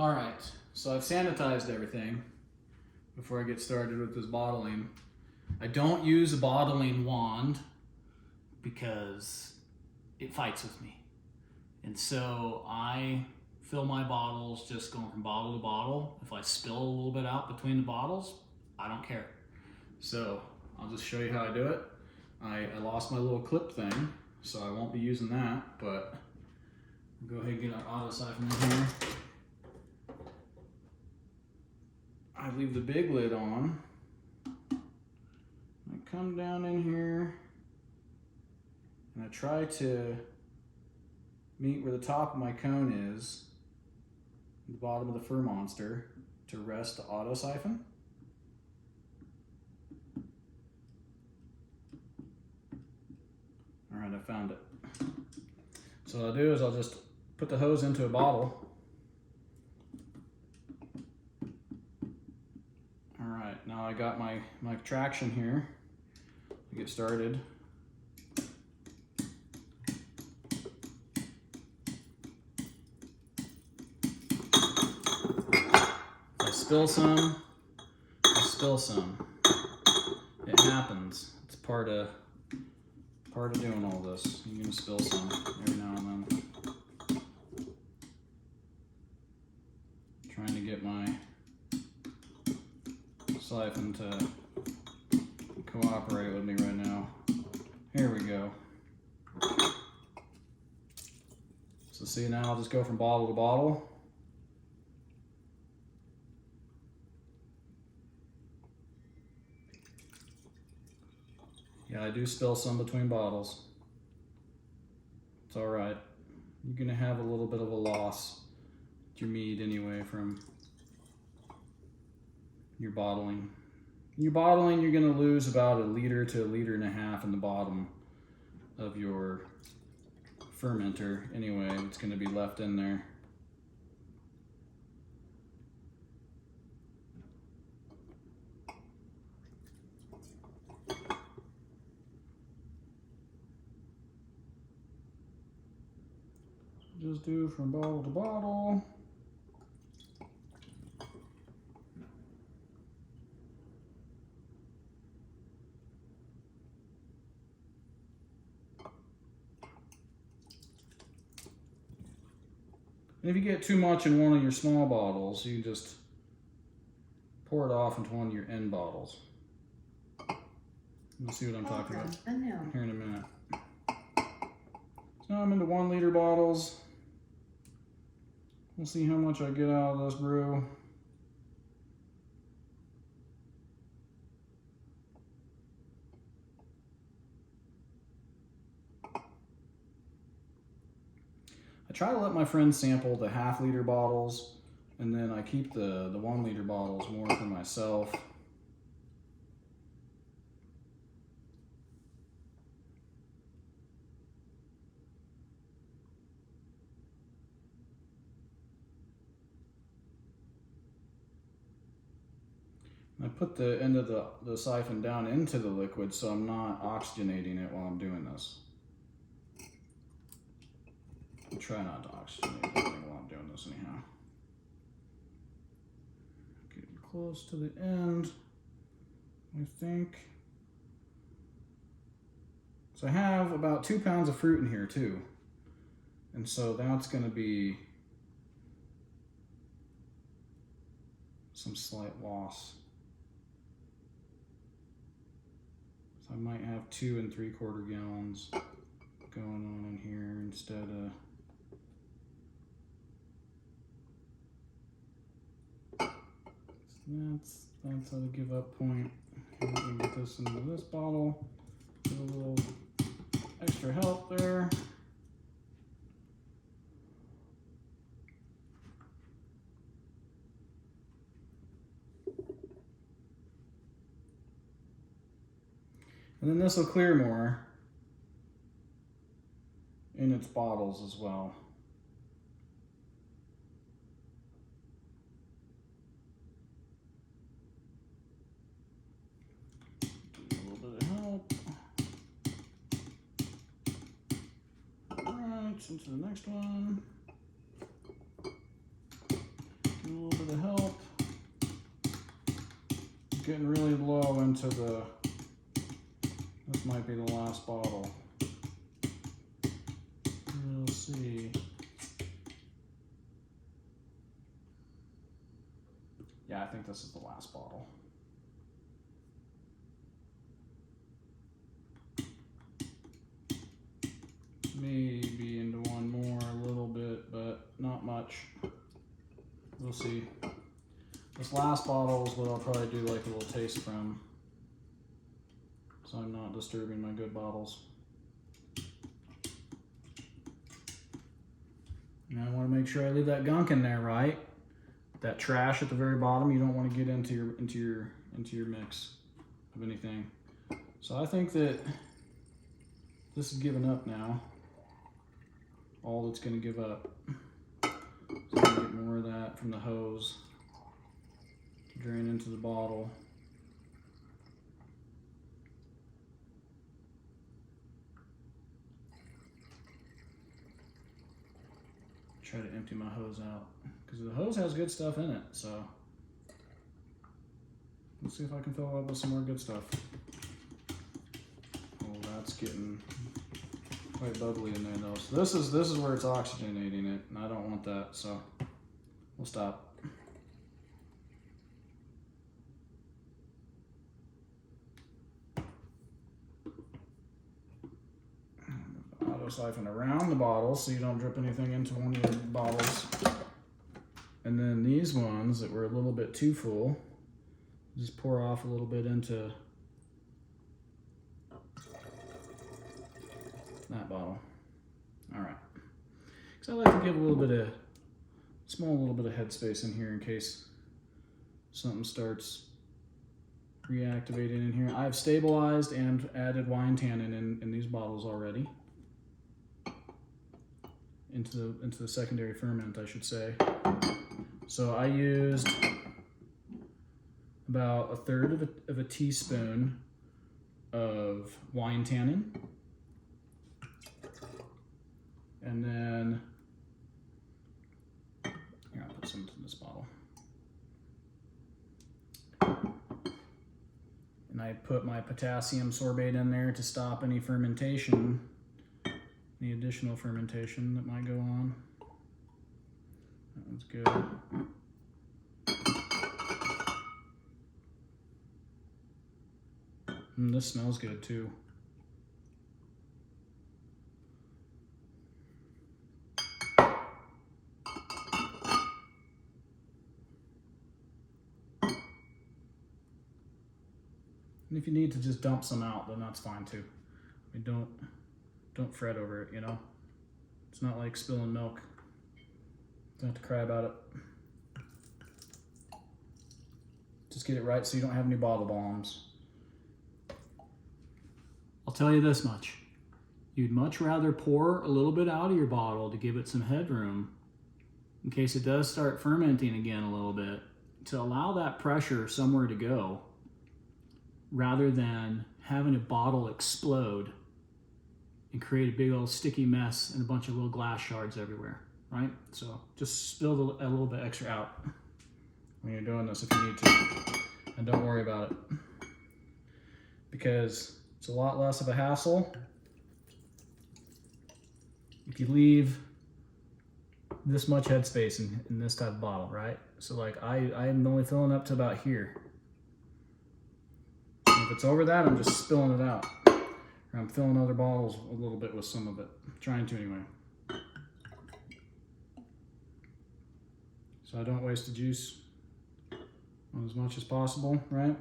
All right, so I've sanitized everything before I get started with this bottling. I don't use a bottling wand because it fights with me. And so I fill my bottles just going from bottle to bottle. If I spill a little bit out between the bottles, I don't care. So I'll just show you how I do it. I lost my little clip thing, so I won't be using that, but I'll go ahead and get our auto siphon in here. I leave the big lid on. I come down in here and I try to meet where the top of my cone is, the bottom of the fur monster, to rest the auto siphon. All right, I found it. So what I'll do is I'll just put the hose into a bottle. All right, now I got my traction here to get started. If I spill some, I spill some. It happens. It's part of doing all this. You're gonna spill some every now and then. Trying to get my siphon to cooperate with me right now. Here we go. So see, now I'll just go from bottle to bottle. Yeah, I do spill some between bottles. It's all right. You're gonna have a little bit of a loss with your mead anyway from your bottling. Your bottling, you're gonna lose about 1 liter to 1.5 liters in the bottom of your fermenter anyway. It's gonna be left in there. Just do from bottle to bottle. And if you get too much in one of your small bottles, you just pour it off into one of your end bottles. You'll see what I'm talking about here in a minute. So now I'm into 1 liter bottles. We'll see how much I get out of this brew. I try to let my friends sample the 1/2 liter bottles, and then I keep the 1 liter bottles more for myself. I put the end of the siphon down into the liquid so I'm not oxygenating it while I'm doing this. I try not to oxygenate everything while I'm doing this anyhow. Getting close to the end, I think. So I have about 2 pounds of fruit in here too. And so that's gonna be some slight loss. I might have 2 3/4 gallons going on in here instead of. That's at a give up point. I'm gonna get this into this bottle. Give a little extra help there. And then this will clear more in its bottles as well. Do a little bit of help. All right, into the next one. a little bit of help. Getting really low into the, this might be the last bottle. We'll see. Yeah, I think this is the last bottle. Maybe into one more a little bit, but not much. We'll see. This last bottle is what I'll probably do like a little taste from, so I'm not disturbing my good bottles. And I want to make sure I leave that gunk in there, right? That trash at the very bottom, you don't want to get into your mix of anything. So I think that this is giving up now. All that's going to give up. So I'm going to get more of that from the hose. Drain into the bottle. Try to empty my hose out because the hose has good stuff in it. So let's see if I can fill it up with some more good stuff. Oh, that's getting quite bubbly in there though. So this is where it's oxygenating it, and I don't want that. So we'll stop. Auto siphon around the bottle so you don't drip anything into one of your bottles. And then these ones that were a little bit too full, just pour off a little bit into that bottle. All right. Because I like to give a little bit of, little bit of headspace in here in case something starts reactivating in here. I've stabilized and added wine tannin in these bottles already. Into the secondary ferment, I should say. So I used about 1/3 of a teaspoon of wine tannin, and then here, I'll put some into this bottle. And I put my potassium sorbate in there to stop any fermentation. Any additional fermentation that might go on. That one's good. And this smells good too. And if you need to just dump some out, then that's fine too. I mean, don't fret over it, you know? It's not like spilling milk. Don't have to cry about it. Just get it right so you don't have any bottle bombs. I'll tell you this much. You'd much rather pour a little bit out of your bottle to give it some headroom in case it does start fermenting again a little bit, to allow that pressure somewhere to go rather than having a bottle explode and create a big old sticky mess and a bunch of little glass shards everywhere, right? So just spill a little bit extra out when you're doing this if you need to, and don't worry about it because it's a lot less of a hassle if you leave this much headspace in this type of bottle, right? So like I'm only filling up to about here. And if it's over that, I'm just spilling it out. I'm filling other bottles a little bit with some of it. Trying to anyway. So I don't waste the juice on as much as possible, right?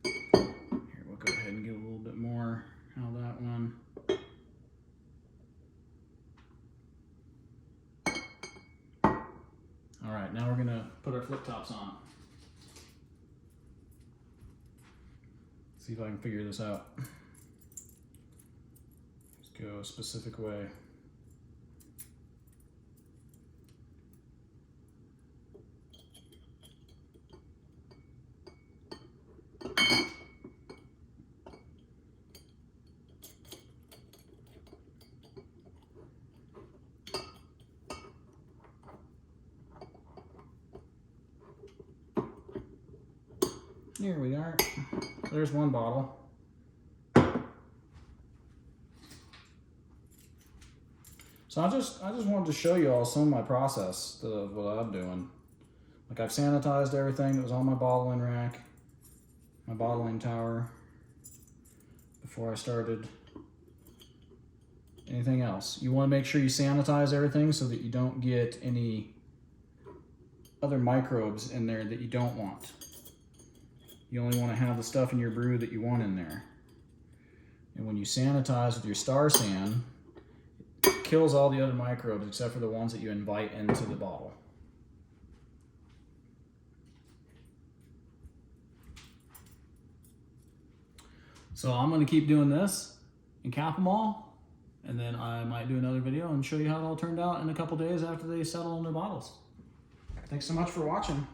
Here, we'll go ahead and get a little bit more out of that one. All right, now we're gonna put our flip tops on. See if I can figure this out. Let's go a specific way. Here we are. There's one bottle. So I just wanted to show you all some of my process of what I'm doing. Like I've sanitized everything that was on my bottling rack, my bottling tower, before I started anything else. You want to make sure you sanitize everything so that you don't get any other microbes in there that you don't want. You only want to have the stuff in your brew that you want in there. And when you sanitize with your Star San, it kills all the other microbes except for the ones that you invite into the bottle. So I'm going to keep doing this and cap them all, and then I might do another video and show you how it all turned out in a couple days after they settle in their bottles. Thanks so much for watching.